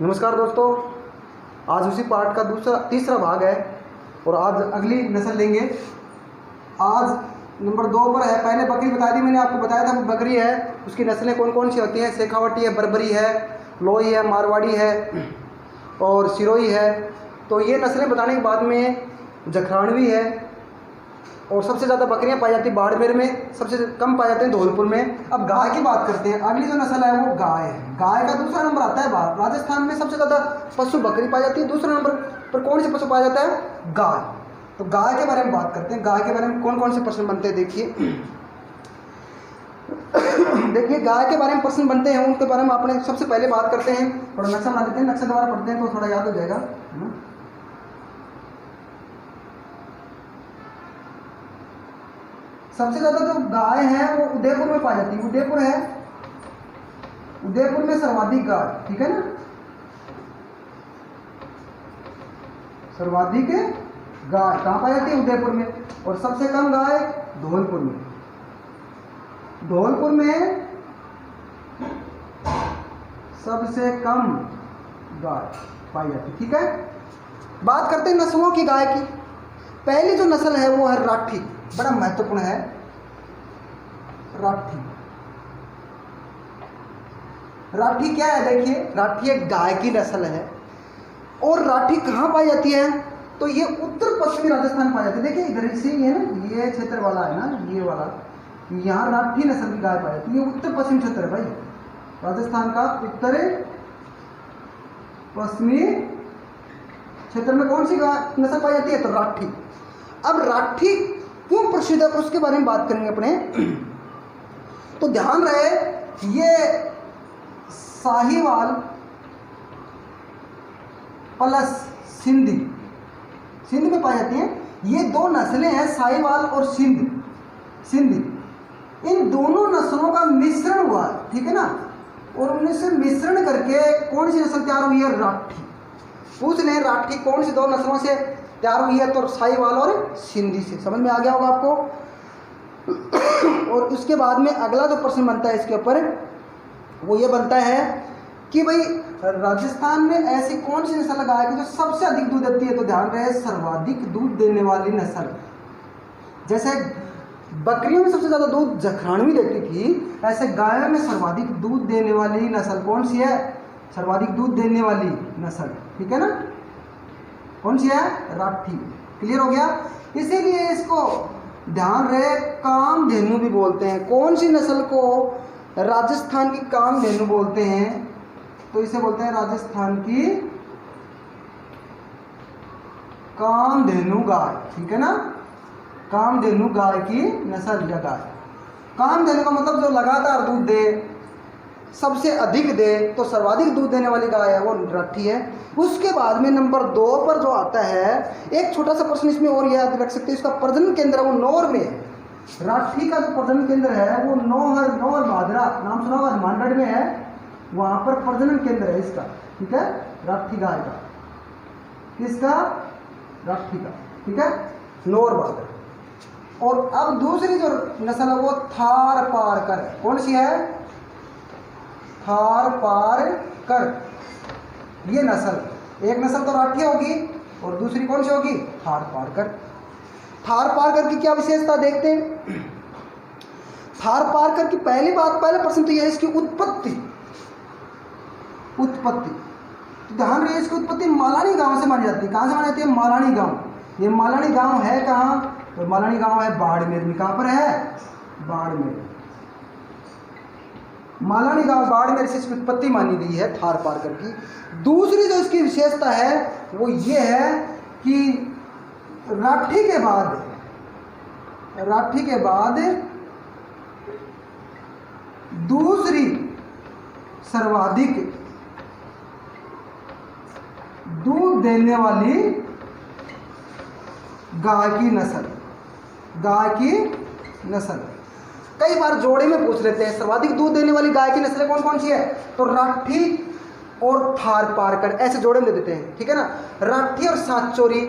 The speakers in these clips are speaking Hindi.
नमस्कार दोस्तों, आज उसी पार्ट का तीसरा भाग है और आज अगली नस्ल लेंगे। आज नंबर 2 पर है। पहले बकरी बता दी मैंने, आपको बताया था बकरी है, उसकी नस्लें कौन कौन सी होती हैं। शेखावटी है, बर्बरी है, लोई है, मारवाड़ी है और सिरोही है। तो ये नस्लें बताने के बाद में जखरानवी है और सबसे ज़्यादा बकरियां पाई जाती हैं बाड़मेर में, सबसे कम पाई जाती हैं धौलपुर में। अब गाय की बात करते हैं। अगली जो नस्ल है वो गाय है। गाय का दूसरा नंबर आता है बाहर। राजस्थान में सबसे ज़्यादा पशु बकरी पाई जाती है, दूसरे नंबर पर कौन से पशु पाया जाता है? गाय। तो गाय के बारे में बात करते हैं। गाय के बारे में कौन कौन से प्रश्न बनते हैं देखिए। देखिए गाय के बारे में प्रश्न बनते हैं, उनके बारे में आपने सबसे पहले बात करते हैं। थोड़ा नक्शा बना देते हैं, नक्शा द्वारा पढ़ते हैं तो थोड़ा याद हो जाएगा। सबसे ज़्यादा जो गाय है वो उदयपुर में पाई जाती है। उदयपुर है, उदयपुर में सर्वाधिक गाय, ठीक है ना। सर्वाधिक गाय कहाँ पाई जाती है? उदयपुर में। और सबसे कम गाय धौलपुर में। धौलपुर में सबसे कम गाय पाई जाती है, ठीक है। बात करते हैं नस्लों की गाय की। पहली जो नस्ल है वो है राठी, बड़ा महत्वपूर्ण है राठी। राठी क्या है? देखिए राठी एक गाय की नस्ल है और राठी कहाँ पाई जाती है? तो ये उत्तर पश्चिमी राजस्थान पाई जाती है। देखिए इधर से ये ना, ये क्षेत्र वाला है ना, ये वाला, यहाँ राठी नस्ल की गाय पाई जाती है। ये उत्तर पश्चिम क्षेत्र है भाई, राजस्थान का उत्तर पश्चिमी क्षेत्र में कौन सी गाय नस्ल पाई जाती है? तो राठी। अब राठी क्यों प्रसिद्ध है उसके बारे में बात करेंगे अपने। तो ध्यान रहे, ये साहिवाल प्लस सिंधी, सिंध में पाई जाती हैं। ये दो नस्लें हैं, साहिवाल और सिंधी। इन दोनों नस्लों का मिश्रण हुआ है, ठीक है ना। और उनमें से मिश्रण करके कौन सी नस्ल तैयार हुई है? राठी। पूछ लें राठी कौन सी दो नस्लों से तैयार हुई है? तो साहिवाल और सिंधी से। समझ में आ गया होगा आपको। और उसके बाद में अगला जो प्रश्न बनता है इसके ऊपर वो ये बनता है कि भाई राजस्थान में ऐसी कौन सी नस्ल गाय की जो सबसे अधिक दूध देती है? तो ध्यान रहे, सर्वाधिक दूध देने वाली नस्ल। जैसे बकरियों में सबसे ज़्यादा दूध जखरानवी देती थी, ऐसे गायों में सर्वाधिक दूध देने वाली नस्ल कौन सी है? सर्वाधिक दूध देने वाली नस्ल, ठीक है ना। कौन सी है? राठी। क्लियर हो गया। इसीलिए इसको ध्यान रहे, कामधेनु भी बोलते हैं। कौन सी नस्ल को राजस्थान की कामधेनु बोलते हैं? तो इसे बोलते हैं राजस्थान की कामधेनु गाय, ठीक है ना। कामधेनु गाय की नस्ल या गाय। कामधेनु का मतलब जो लगातार दूध दे, सबसे अधिक दे, तो सर्वाधिक दूध देने वाली गाय है वो राठी है। उसके बाद में नंबर 2 पर जो आता है, एक छोटा सा प्रश्न इसमें और याद रख सकते हैं, इसका प्रजनन केंद्र वो नौर में है। राठी का जो प्रजनन केंद्र है वो नौर भादरा, नाम सुना होगा, हनुमानगढ़ में है। वहां पर प्रजनन केंद्र है इसका, ठीक है, राठी गाय का। किसका? राठी का, ठीक है, नौर भादरा। और अब दूसरी जो नस्ल है वो थार पारकर है। कौन सी है? थार पारकर। ये नस्ल, एक नस्ल तो राठी होगी और दूसरी कौन सी होगी? थार पारकर। थार पारकर की क्या विशेषता देखते हैं। थार पारकर की पहली बात, पहले प्रश्न तो यह है इसकी उत्पत्ति। तो ध्यान रहे, इसकी उत्पत्ति मालानी गांव से मानी जाती है। कहाँ से मानी जाती है? मालानी गांव। ये मालानी गांव है कहाँ? तो मालानी गांव है बाड़मेर में। कहाँ पर है? बाड़मेर। मालानी गांव बाड़मेर से इसकी उत्पत्ति मानी गई है थार पारकर की। दूसरी जो इसकी विशेषता है वो ये है कि राठी के बाद दूसरी सर्वाधिक दूध देने वाली गाय की नस्ल। कई बार जोड़े में पूछ लेते हैं, सर्वाधिक दूध देने वाली गाय की नस्लें कौन कौन सी है? तो राठी और थार पारकर, ऐसे जोड़े में दे देते हैं, ठीक है ना। राठी और सातचोरी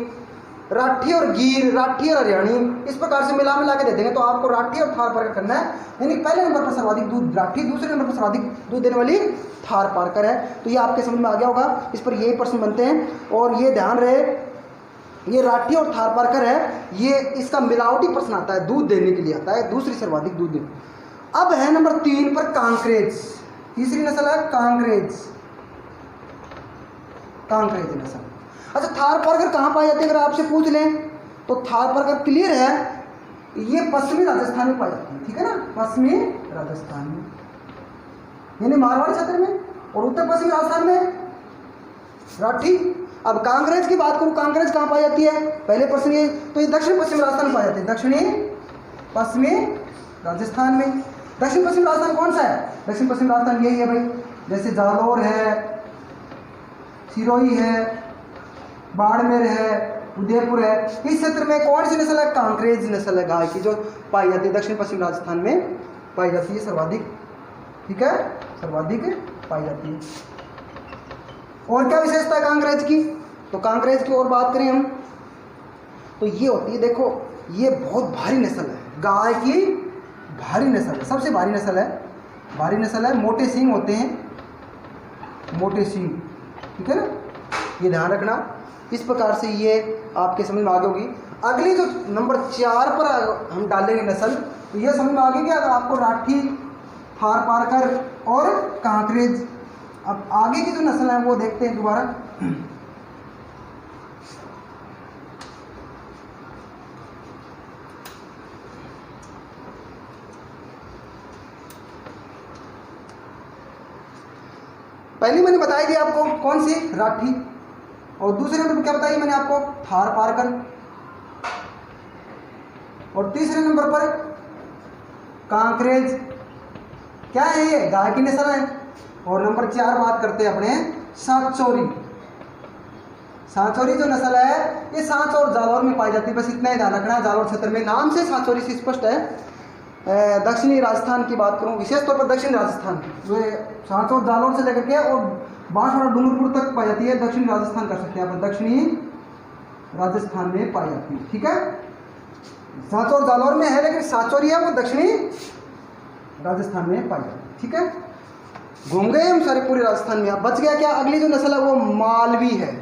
राठी और गीर, राठी और हरियाणी, इस प्रकार से मिला के दे देंगे तो आपको राठी और थार पारकर करना है। यानी पहले नंबर पर सर्वाधिक दूध राठी, दूसरे नंबर पर सर्वाधिक दूध देने वाली थार पारकर है। तो ये आपके समझ में आ गया होगा, इस पर यही प्रश्न बनते हैं। और ये ध्यान रहे, ये राठी और थार पारकर है, ये इसका मिलावटी प्रश्न आता है, दूध देने के लिए आता है, दूसरी सर्वाधिक दूध दे। अब है नंबर 3 पर कांकरेज, तीसरी नस्ल है कांकरेज, कांकरेज नस्ल। अच्छा, थार पारकर कहाँ पाई जाती है अगर आपसे पूछ लें तो थार पारकर क्लियर है, ये पश्चिमी राजस्थान में पाई जाती है, ठीक है ना, पश्चिमी राजस्थान में, यानी मारवाड़ी क्षेत्र में, और उत्तर पश्चिमी राजस्थान में राठी। अब कांकरेज की बात करूँ, कांकरेज कहाँ पाई जाती है, पहले प्रश्न ये, तो ये दक्षिण पश्चिमी राजस्थान में पाई जाती है, दक्षिणी पश्चिमी राजस्थान में। दक्षिण पश्चिम राजस्थान कौन सा है, दक्षिण पश्चिम राजस्थान यही है भाई, जैसे जालौर है, सिरोही है, बाड़मेर है, उदयपुर है, इस क्षेत्र में कौन सी नस्ल है, कांकरेज नस्ल है गाय की, जो पाई जाती है दक्षिण पश्चिम राजस्थान में पाई जाती है सर्वाधिक, ठीक है, सर्वाधिक पाई जाती है। और क्या विशेषता है कांकरेज की, तो कांकरेज की और बात करें हम तो ये होती है, देखो ये बहुत भारी नस्ल है, गाय की भारी नस्ल है, सबसे भारी नस्ल है, भारी नस्ल है, मोटे सींग होते हैं, मोटे सींग, ठीक है ना, ये ध्यान रखना। इस प्रकार से ये आपके समझ में आ गई होगी। अगली जो नंबर 4 पर हम डालेंगे नस्ल, तो ये समझ में आ गई कि आपको राठी, थार पारकर और कांकरेज। अब आगे की जो नस्ल है वो देखते हैं दोबारा। पहली मैंने बताई थी आपको कौन सी, राठी, और दूसरे नंबर पर क्या बताइए मैंने आपको, थार पारकर, और तीसरे नंबर पर कांकरेज। क्या है ये, गाय की नस्ल है। और नंबर 4 बात करते हैं अपने सांचौरी। सांचौरी जो नस्ल है ये सांच और जालौर में पाई जाती है, बस इतना ही ध्यान रखना, जालौर क्षेत्र में, नाम से सांचौरी से स्पष्ट है। दक्षिणी राजस्थान की बात करूं, विशेष तौर पर दक्षिणी राजस्थान जो सांच और जालौर से लेकर के और बांसवाड़ा डूंगरपुर तक पाई जाती है, दक्षिणी राजस्थान कर सकते हैं आप, दक्षिणी राजस्थान में पाई जाती है, ठीक है। सांच और जालौर में है, लेकिन सांचौरी है वो दक्षिणी राजस्थान में पाई जाती है, ठीक है। घूम गए हम सारे पूरे राजस्थान में। अब बच गया क्या, अगली जो नस्ल है वो मालवी है,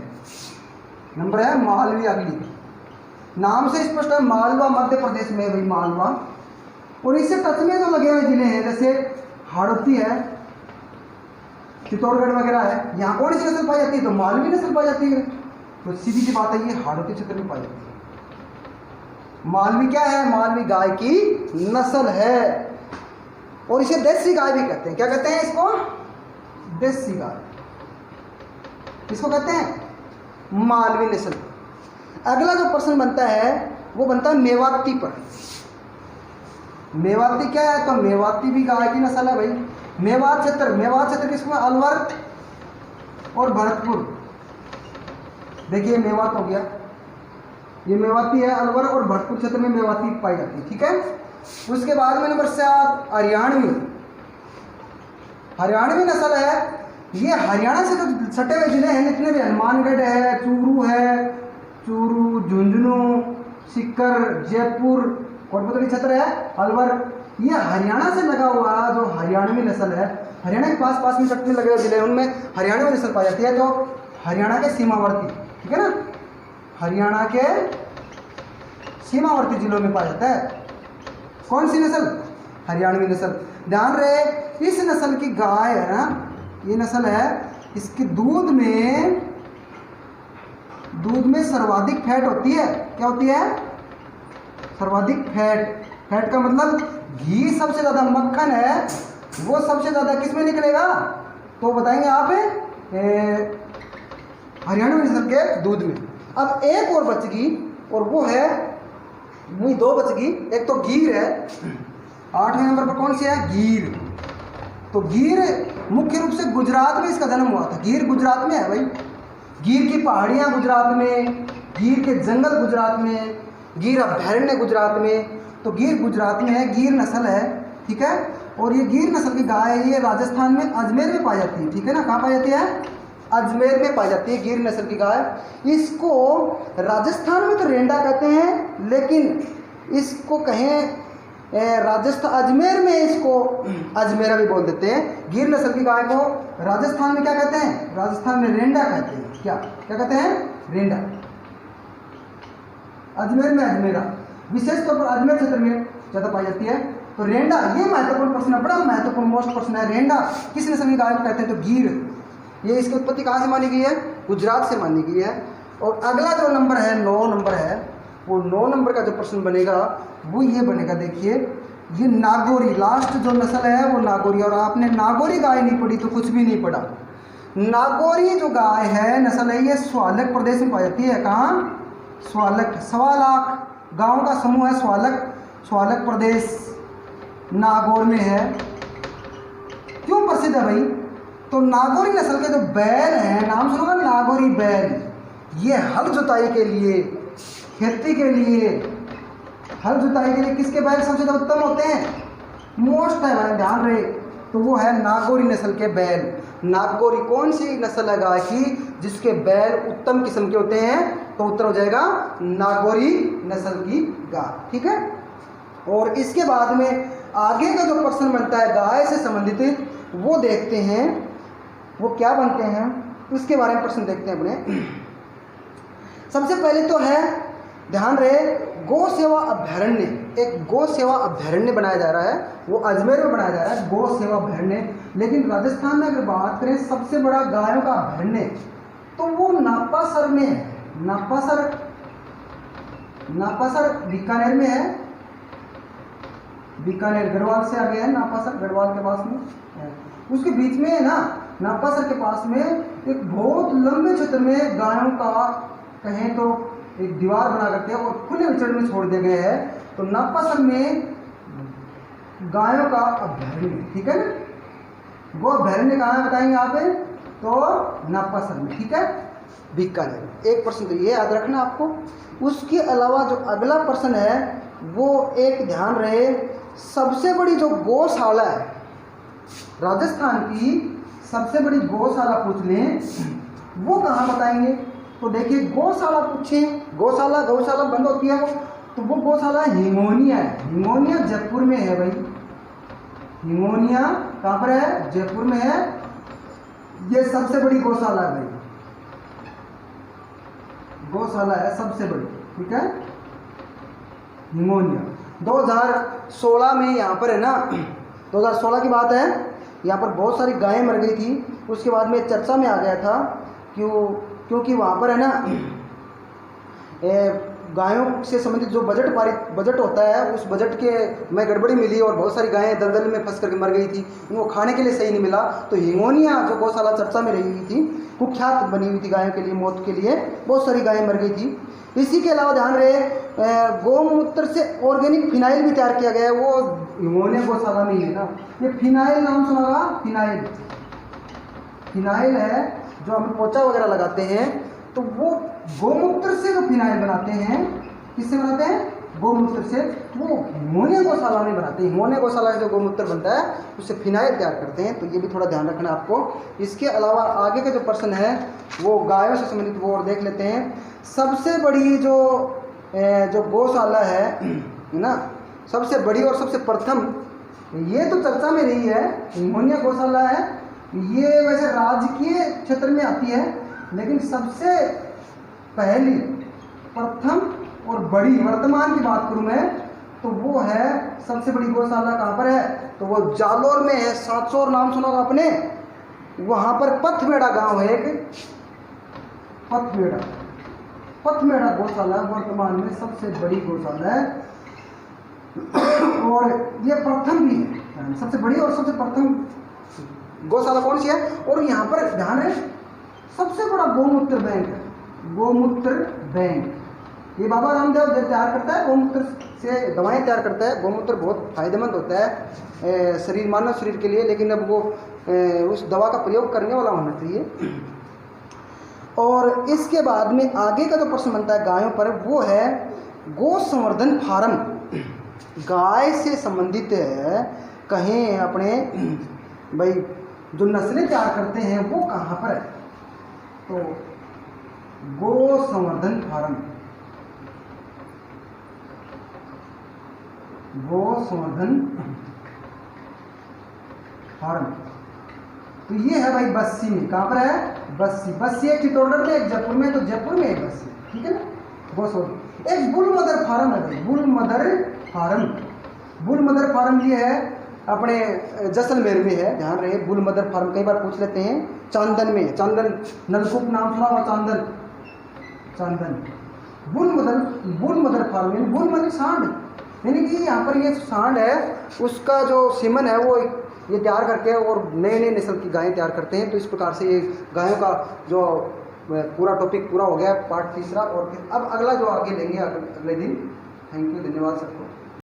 नंबर है मालवी। अगली नाम से स्पष्ट है, मालवा मध्य प्रदेश में भाई, मालवा। और इससे टच में जो लगे हुए जिले हैं जैसे हाड़ौती है, चित्तौड़गढ़ वगैरह है, यहाँ कौन सी नस्ल पाई जाती है, तो मालवी नस्ल पाई जाती है। तो सीधी सी बात है, ये हाड़ौती क्षेत्र में पाई जाती है। मालवी क्या है, मालवी गाय की नस्ल है, और इसे देसी गाय भी कहते हैं। क्या कहते हैं इसको, देसी गाय, इसको कहते हैं मालवी नस्ल। अगला जो प्रश्न बनता है वो बनता है मेवाती पर। मेवाती क्या है, तो मेवाती भी गाय की नस्ल है भाई। मेवात क्षेत्र, मेवात क्षेत्र किसमें, अलवर और भरतपुर। देखिए मेवात हो गया, ये मेवाती है, अलवर और भरतपुर क्षेत्र में मेवाती पाई जाती है, ठीक है। उसके बाद में नंबर 7 हरियाणवी। हरियाणवी नस्ल है, ये हरियाणा से जो सटे हुए जिले हैं जितने भी, हनुमानगढ़ है, चूरू है, चूरू, झुंझुनू, सीकर, जयपुर, कोटपुतली क्षेत्र है, अलवर, ये हरियाणा से लगा हुआ जो हरियाणवी नस्ल है, हरियाणा के पास में सटने लगे हुए जिले उनमें हरियाणवी नस्ल पाई जाती है, जो हरियाणा के सीमावर्ती, ठीक है ना, हरियाणा के सीमावर्ती जिलों में पाया जाता है। कौन सी नस्ल, हरियाणवी नस्ल। ध्यान रहे, इस नस्ल की गाय है ना, ये नस्ल है, इसके दूध में सर्वाधिक फैट होती है। क्या होती है, सर्वाधिक फैट। फैट का मतलब घी सबसे ज़्यादा, मक्खन है वो सबसे ज़्यादा किस में निकलेगा, तो बताएंगे आप हरियाणवी नस्ल के दूध में। अब एक और बच गई, और वो है, नहीं 2 बच गई, एक तो गीर है, 8वें नंबर पर कौन सी है, गीर। तो गीर मुख्य रूप से गुजरात में इसका जन्म हुआ था, गीर गुजरात में है भाई। गीर की पहाड़ियाँ गुजरात में, गीर के जंगल गुजरात में, गीर अभयारण्य गुजरात में, तो गीर गुजरात में है, गीर नस्ल है, ठीक है। और ये गीर नस्ल की गाय है, ये राजस्थान में अजमेर में पाई जाती है, ठीक है ना। कहाँ पाई जाती है, अजमेर में पाई जाती है गिर नस्ल की गाय। इसको राजस्थान में तो रेंडा कहते हैं, लेकिन इसको कहें राजस्थान अजमेर में इसको अजमेरा भी बोल देते हैं। गिर नस्ल की गाय को राजस्थान में क्या कहते हैं? राजस्थान में रेंडा कहते हैं। क्या क्या कहते हैं? रेंडा। अजमेर में अजमेरा, विशेष तौर पर अजमेर क्षेत्र में ज़्यादा पाई जाती है। तो रेंडा, ये महत्वपूर्ण प्रश्न है, बड़ा महत्वपूर्ण मोस्ट प्रश्न है। रेंडा किस नस्ल की गाय को कहते हैं? तो गिर। ये इसकी उत्पत्ति कहाँ से मानी गई है? गुजरात से मानी गई है। और अगला जो नंबर है 9 नंबर है, वो 9 नंबर का जो प्रश्न बनेगा वो ये बनेगा, देखिए ये नागौरी, लास्ट जो नस्ल है वो नागौरी। और आपने नागौरी गाय नहीं पढ़ी तो कुछ भी नहीं पढ़ा। नागौरी जो गाय है नस्ल है, ये स्वालक प्रदेश में पाई जाती है। कहाँ? स्वालक। 1.25 लाख गाँव का समूह है स्वालक। स्वालक प्रदेश नागौर में है। क्यों प्रसिद्ध है भाई? तो नागौरी नस्ल के जो बैल हैं, नाम सुनोगा नागौरी बैल, ये हल जुताई के लिए, खेती के लिए, हल जुताई के लिए किसके बैल सबसे ज़्यादा उत्तम होते हैं? मोस्ट है भाई, ध्यान रहे। तो वो है नागौरी नस्ल के बैल। नागौरी कौन सी नस्ल है गाय की जिसके बैल उत्तम किस्म के होते हैं? तो उत्तर हो जाएगा नागौरी नस्ल की गाय। ठीक है। और इसके बाद में आगे का जो प्रश्न बनता है गाय से संबंधित, वो देखते हैं वो क्या बनते हैं, उसके बारे में प्रश्न देखते हैं अपने। सबसे पहले तो है, ध्यान रहे, गौ सेवा अभ्यारण्य। एक गौ सेवा अभ्यारण्य बनाया जा रहा है, वो अजमेर में बनाया जा रहा है, गौ सेवा अभ्यारण्य। लेकिन राजस्थान में अगर बात करें सबसे बड़ा गायों का अभ्यारण्य, तो वो नापासर में है। नापासर बीकानेर में है। बीकानेर गढ़वाल से आगे है नापासर, गढ़वाल के पास में है। उसके बीच में है ना, नापासर के पास में एक बहुत लंबे क्षेत्र में गायों का कहें तो एक दीवार बना करके और खुले विचरण में छोड़ दिए गए हैं। तो नापासर में गायों का अभ्यारण्य। ठीक है ना। वो अभ्यारण्य कहाँ है बताएंगे आप? तो नापासर में। ठीक है, बीकानेर। एक प्रश्न तो ये याद रखना आपको। उसके अलावा जो अगला प्रश्न है वो एक ध्यान रहे, सबसे बड़ी जो गौशाला है राजस्थान की, सबसे बड़ी गौशाला पूछ लें, वो कहाँ बताएंगे? तो देखिए गौशाला पूछें, गौशाला बंद होती है वो, तो वो गौशाला हिंगोनिया है। हिंगोनिया जयपुर में है भाई। हिंगोनिया कहाँ पर है? जयपुर में है। ये सबसे बड़ी गौशाला है भाई, गौशाला है सबसे बड़ी। ठीक है, हिंगोनिया। 2016 में यहाँ पर है ना, 2016 की बात है, यहाँ पर बहुत सारी गायें मर गई थी। उसके बाद में चर्चा में आ गया था क्योंकि वहाँ पर है ना गायों से संबंधित जो बजट होता है, उस बजट के में गड़बड़ी मिली और बहुत सारी गायें दलदल में फंस करके मर गई थी। उनको खाने के लिए सही नहीं मिला। तो हिंगोनिया जो गौशाला चर्चा में रही हुई थी, कुख्यात बनी हुई थी गायों के लिए, मौत के लिए, बहुत सारी गायें मर गई थी। इसी के अलावा ध्यान रहे, गौमूत्र से ऑर्गेनिक फिनाइल भी तैयार किया गया है, वो हिंगोनिया गौशाला में ही है ना। ये फिनाइल नाम सुना होगा? फिनाइल है जो हम पोछा वगैरह लगाते हैं, तो वो गौमूत्र से जो फिनाइल बनाते हैं, किससे बनाते हैं? गौमूत्र से। वो हिंगोनिया गौशाला में बनाते हैं। हिंगोनिया गौशाला का जो गौमूत्र बनता है उससे फिनाइल तैयार करते हैं। तो ये भी थोड़ा ध्यान रखना आपको। इसके अलावा आगे का जो प्रश्न है वो गायों से संबंधित, वो और देख लेते हैं। सबसे बड़ी जो गौशाला है ना, सबसे बड़ी और सबसे प्रथम, ये तो चर्चा में रही है, हिंगोनिया गौशाला है। ये वैसे राजकीय क्षेत्र में आती है, लेकिन सबसे पहली, प्रथम और बड़ी, वर्तमान की बात करूं मैं, तो वो है सबसे बड़ी गौशाला कहाँ पर है? तो वो जालोर में है। 700 नाम सुना होगा आपने। वहाँ पर पथमेड़ा गांव है एक, पथमेड़ा गौशाला वर्तमान में सबसे बड़ी गौशाला है। और ये प्रथम भी है, सबसे बड़ी और सबसे प्रथम गौशाला कौन सी है? और यहाँ पर ध्यान है, सबसे बड़ा गौमूत्र बैंक है, गौमूत्र बैंक। ये बाबा रामदेव तैयार करता है, गौमूत्र से दवाएं तैयार करता है। गौमूत्र बहुत फायदेमंद होता है शरीर, मानव शरीर के लिए, लेकिन अब वो उस दवा का प्रयोग करने वाला होना चाहिए। और इसके बाद में आगे का जो प्रश्न बनता है गायों पर, वो है गौ संवर्धन फार्म। गाय से संबंधित है, कहें अपने भाई जो नस्लें तैयार करते हैं वो कहाँ पर है? तो गो संवर्धन फार्म, गो संवर्धन फार्म। तो ये है भाई बस्सी में, कहाँ पर है? बस्सी। बस्सी एक चित्तौड़गढ़ में, एक जयपुर में, तो जयपुर में है बस्सी, ठीक है ना। गो संवर्धन। एक बुल मदर फार्म है भाई, bull mother farm. Bull mother farm ये है अपने जैसलमेर में है, ध्यान रहे। बुल मदर फार्म कई बार पूछ लेते हैं। चांदन में, चांदन नलकूप नाम सुना हुआ, चांदन, चांदन। बुल मदर फार्म, यानी बुल माने सांड, यानी कि यहाँ पर ये सांड है, उसका जो सीमन है वो ये तैयार करके और नए नए नस्ल की गायें तैयार करते हैं। तो इस प्रकार से ये गायों का जो पूरा टॉपिक पूरा हो गया, पार्ट तीसरा। और फिर अब अगला जो आगे लेंगे अगले दिन। थैंक यू, धन्यवाद सबको।